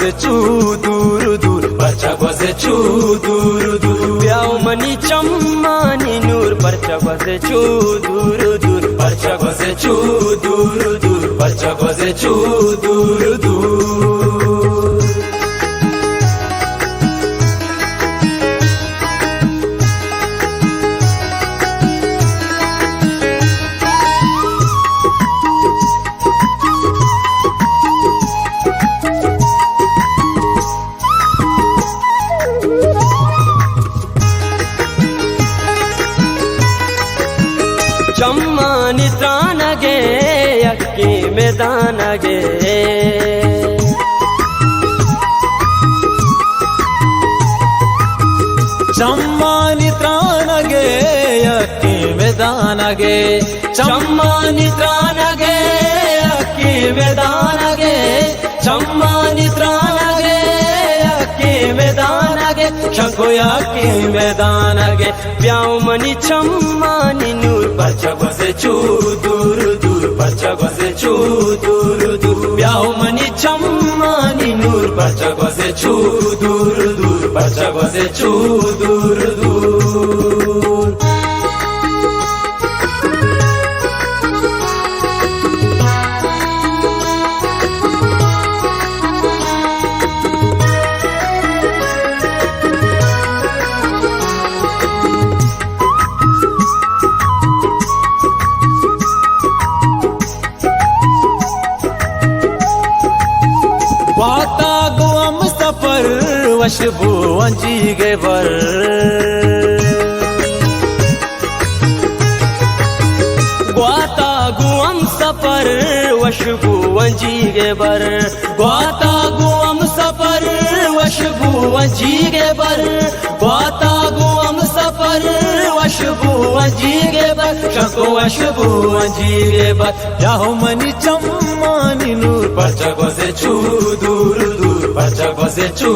goze chu dur dur parcha goze chu dur dur Pyao mani chammani nur parcha goze chu dur dur parcha goze chu dur dur parcha goze chu dur dur ಚಮ್ಮನಿ ತ್ರಾನಗೆ ಅಕ್ಕಿ ಮೇದಾನಗೆ ಚಮ್ಮನಿ ತ್ರಾನಗೆ ಅಕ್ಕಿ ಮೇದಾನಗೆ ಚಮ್ಮನಿ ತ್ರಾನಗೆ ಅಕ್ಕಿ ಮೇದಾನಗೆ ಚಮ್ಮನಿ ತ್ರಾನಗೆ ಅಕ್ಕಿ ಮೇದಾನಗೆ ಶಂಕುಯ ಅಕ್ಕಿ ಮೇದಾನಗೆ ಪ್ಯಾವ್ ಮನಿ ಚಮ್ಮನಿ ನೂರ್ parcha goze chu dur dur parcha goze chu dur dur ಪ್ಯಾವ್ ಮನಿ ಚಮ್ಮನಿ ನೂರ್ parcha goze chu dur dur parcha goze chu dur dur वाता गुम सफर वशबू अंजी गे बर ग्वाता गुम सफर वशबू अंजी गे बर ग्वाता गुम सफर वशबू अंजी गे बर ग्वाता गुम सफर वशबू अंजी गे बर शको वशबू अंजी गे बर yaho mani chammani nur parcha goze chu dur dur parcha goze chu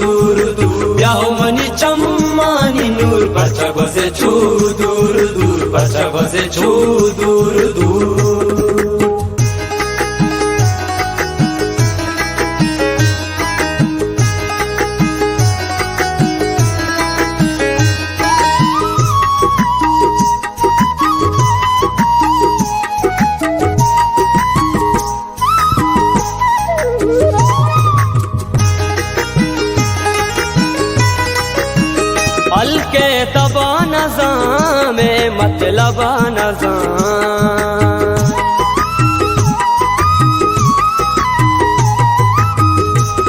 dur dur yaho mani chammani nur parcha goze chu dur dur parcha goze chu dur dur हल्के तबा नज़ा में मतलब नज़ा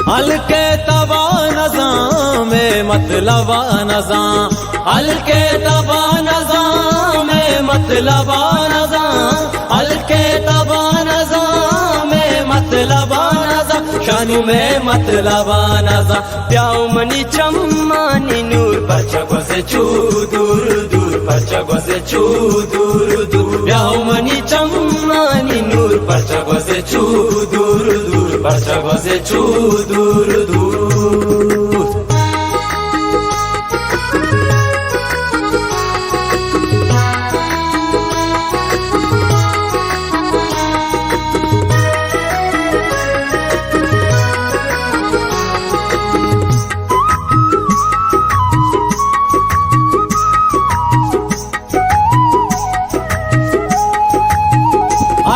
हल्के तबा नज़ा में मतलब नज़ा हल्के तबा नज़ा में मतलब नज़ा हल्के तबा नज़ा में मतलब नज़ा शानु में मतलब नज़ा प्याव मनी चम्मानी नूर parcha goze chu dur dur parcha goze chu dur dur प्याव मनी चम्मानी नूर parcha goze chu dur dur parcha goze chu dur dur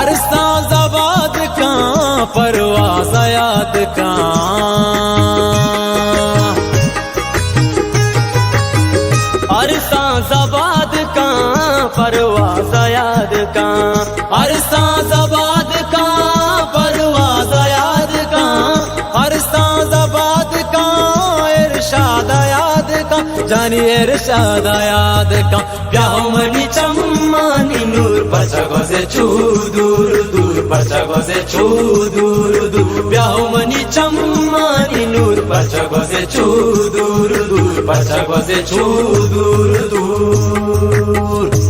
अरसा ज़बाद का परवाज़ याद का अरसा ज़बाद का परवाज़ याद का अरसा ज़बाद का परवाज़ याद का अरसा ज़बाद का इरशाद याद का जानी इरशाद याद का प्याहो मनी चम्मानी नूर parcha goze chu dur dur parcha goze chu dur dur प्याहो मनी चम्मानी नूर parcha goze chu dur dur parcha goze chu dur dur